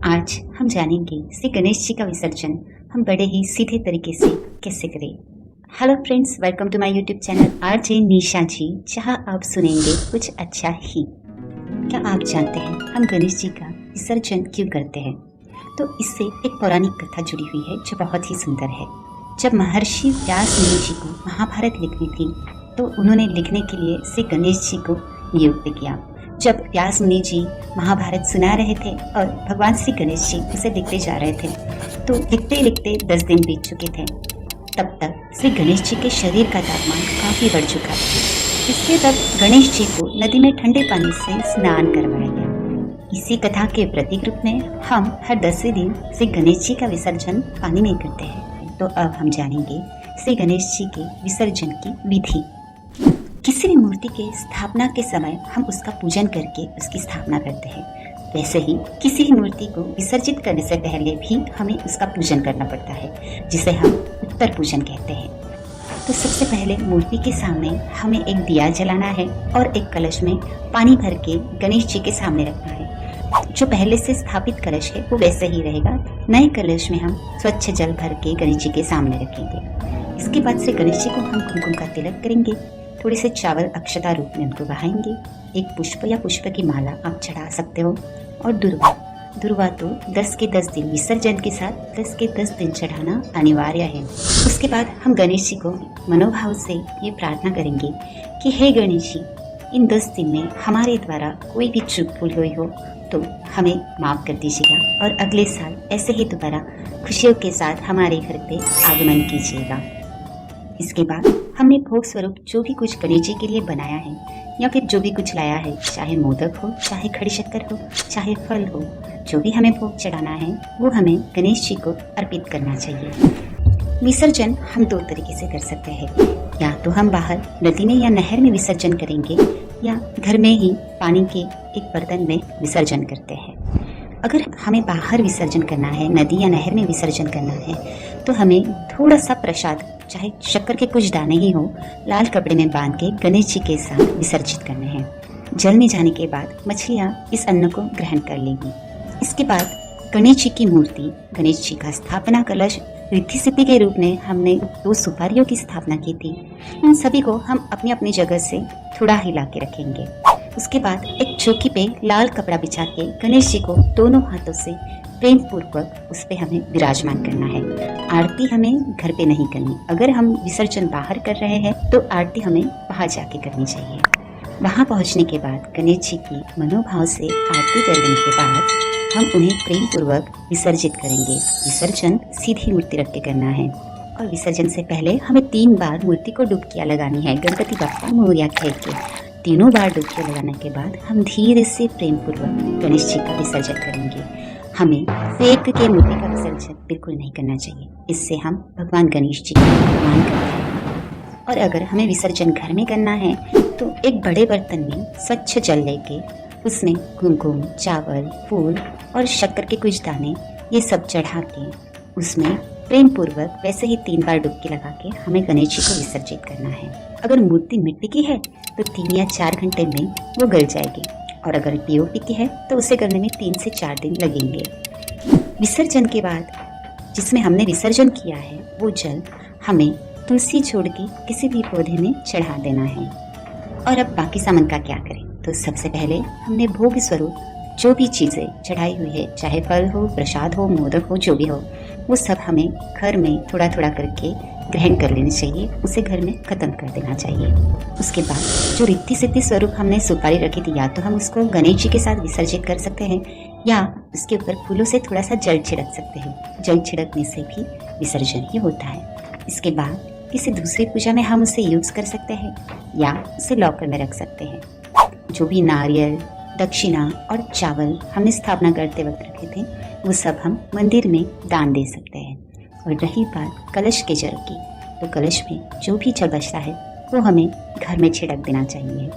आज हम जानेंगे श्री गणेश जी का विसर्जन हम बड़े ही सीधे तरीके से कैसे करें। Hello friends, welcome to my YouTube channel RJ Nisha ji, जहां आप सुनेंगे कुछ अच्छा ही। क्या आप जानते हैं हम गणेश जी का विसर्जन क्यों करते हैं? तो इससे एक पौराणिक कथा जुड़ी हुई है जो बहुत ही सुंदर है। जब महर्षि व्यास मुनि जी को महाभारत लिखनी थी तो उन्होंने लिखने के लिए श्री गणेश जी को नियुक्त किया। जब व्यास मुनि जी महाभारत सुना रहे थे और भगवान श्री गणेश जी उसे लिखते जा रहे थे तो लिखते लिखते 10 दिन बीत चुके थे। तब तक श्री गणेश जी के शरीर का तापमान काफ़ी बढ़ चुका था। इसलिए तब गणेश जी को नदी में ठंडे पानी से स्नान करवाया गया। इसी कथा के प्रतीक रूप में हम हर 10वें दिन श्री गणेश जी का विसर्जन पानी में करते हैं। तो अब हम जानेंगे श्री गणेश जी के विसर्जन की विधि। किसी भी मूर्ति के स्थापना के समय हम उसका पूजन करके उसकी स्थापना करते हैं। वैसे ही किसी भी मूर्ति को विसर्जित करने से पहले भी हमें उसका पूजन करना पड़ता है, जिसे हम उत्तर पूजन कहते हैं। तो सबसे पहले मूर्ति के सामने हमें एक दिया जलाना है और एक कलश में पानी भर के गणेश जी के सामने रखना है। जो पहले से स्थापित कलश है वो वैसे ही रहेगा। नए कलश में हम स्वच्छ जल भर के गणेश जी के सामने रखेंगे। इसके बाद से गणेश जी को हम कुमकुम का तिलक करेंगे। थोड़े से चावल अक्षता रूप में उनको बहाएंगे। एक पुष्प या पुष्प की माला आप चढ़ा सकते हो। और दुर्वा तो 10 के 10 दिन विसर्जन के साथ 10 के 10 दिन चढ़ाना अनिवार्य है। उसके बाद हम गणेश जी को मनोभाव से ये प्रार्थना करेंगे कि हे गणेश जी, इन 10 दिन में हमारे द्वारा कोई भी चूक भूल हुई हो तो हमें माफ़ कर दीजिएगा और अगले साल ऐसे ही दोबारा खुशियों के साथ हमारे घर पे आगमन कीजिएगा। इसके बाद हमने भोग स्वरूप जो भी कुछ गणेश जी के लिए बनाया है या फिर जो भी कुछ लाया है, चाहे मोदक हो, चाहे खड़ी शक्कर हो, चाहे फल हो, जो भी हमें भोग चढ़ाना है वो हमें गणेश जी को अर्पित करना चाहिए। विसर्जन हम 2 तरीके से कर सकते हैं। या तो हम बाहर नदी में या नहर में विसर्जन करेंगे या घर में ही पानी के एक बर्तन में विसर्जन करते हैं। अगर हमें बाहर विसर्जन करना है, नदी या नहर में विसर्जन करना है, तो हमें थोड़ा सा प्रसाद, चाहे शक्कर के कुछ दाने ही हो, लाल कपड़े में बांध के गणेश जी के साथ विसर्जित करने हैं। जल में जाने के बाद मछलियाँ इस अन्न को ग्रहण कर लेंगी। इसके बाद गणेश जी की मूर्ति, गणेश जी का स्थापना कलश, रिद्धि सिद्धि के रूप में हमने 2 सुपारियों की स्थापना की थी। इन सभी को हम अपनी अपनी जगह से थोड़ा हिला के रखेंगे। उसके बाद एक चौकी पे लाल कपड़ा बिछा के गणेश जी को दोनों हाथों से प्रेम पूर्वक उस पे हमें विराजमान करना है। आरती हमें घर पे नहीं करनी। अगर हम विसर्जन बाहर कर रहे हैं तो आरती हमें बाहर जाके करनी चाहिए। वहाँ पहुँचने के बाद गणेश जी की मनोभाव से आरती कर लेने के बाद हम उन्हें प्रेम पूर्वक विसर्जित करेंगे। विसर्जन सीधी मूर्ति रख के करना है और विसर्जन से पहले हमें 3 बार मूर्ति को डुबकियाँ लगानी है। गणपति बप्पा मोरया कह के 3 बार डुबकियाँ लगाने के बाद हम धीरे से प्रेम पूर्वक गणेश जी का विसर्जन करेंगे। हमें फेंक के मूर्ति का विसर्जन बिल्कुल नहीं करना चाहिए। इससे हम भगवान गणेश जी का अपमान करते हैं। और अगर हमें विसर्जन घर में करना है तो एक बड़े बर्तन में स्वच्छ जल लेके उसमें कुमकुम, चावल, फूल और शक्कर के कुछ दाने ये सब चढ़ा के उसमें प्रेम पूर्वक वैसे ही 3 बार डुबकी लगा के हमें गणेश जी को विसर्जित करना है। अगर मूर्ति मिट्टी की है तो 3 या 4 घंटे में वो गल जाएगी और अगर पीओपी की है तो उसे करने में 3 से 4 दिन लगेंगे। विसर्जन के बाद जिसमें हमने विसर्जन किया है वो जल हमें तुलसी छोड़ के किसी भी पौधे में चढ़ा देना है। और अब बाकी सामान का क्या करें? तो सबसे पहले हमने भोग स्वरूप जो भी चीज़ें चढ़ाई हुई है, चाहे फल हो, प्रसाद हो, मोदक हो, जो भी हो, वो सब हमें घर में थोड़ा थोड़ा करके ग्रहण कर लेनी चाहिए। उसे घर में ख़त्म कर देना चाहिए। उसके बाद जो रिद्धि सिद्धि स्वरूप हमने सुपारी रखी थी, या तो हम उसको गणेश जी के साथ विसर्जित कर सकते हैं या उसके ऊपर फूलों से थोड़ा सा जल छिड़क सकते हैं। जल छिड़कने से भी विसर्जन ही होता है। इसके बाद किसी दूसरी पूजा में हम उसे यूज़ कर सकते हैं या उसे लॉकर में रख सकते हैं। जो भी नारियल, दक्षिणा और चावल हमने स्थापना करते वक्त रखे थे वो सब हम मंदिर में दान दे सकते हैं। और रही बात कलश के जल की, तो कलश में जो भी जल बचता है वो हमें घर में छिड़क देना चाहिए।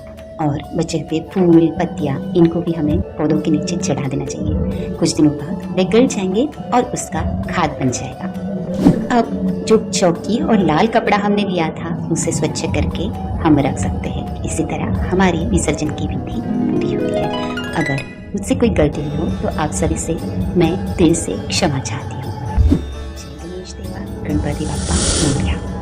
और बचे हुए फूल, पत्तियाँ, इनको भी हमें पौधों के नीचे चढ़ा देना चाहिए। कुछ दिनों बाद वे गल जाएंगे और उसका खाद बन जाएगा। अब जो चौकी और लाल कपड़ा हमने लिया था उसे स्वच्छ करके हम रख सकते हैं। इसी तरह हमारी विसर्जन की विधि पूरी होती है। अगर मुझसे कोई गलती हुई हो तो आप सभी से मैं दिल से क्षमा चाहती हूँ। जय गणेश देवा, गणपति बाप्पा मोरया।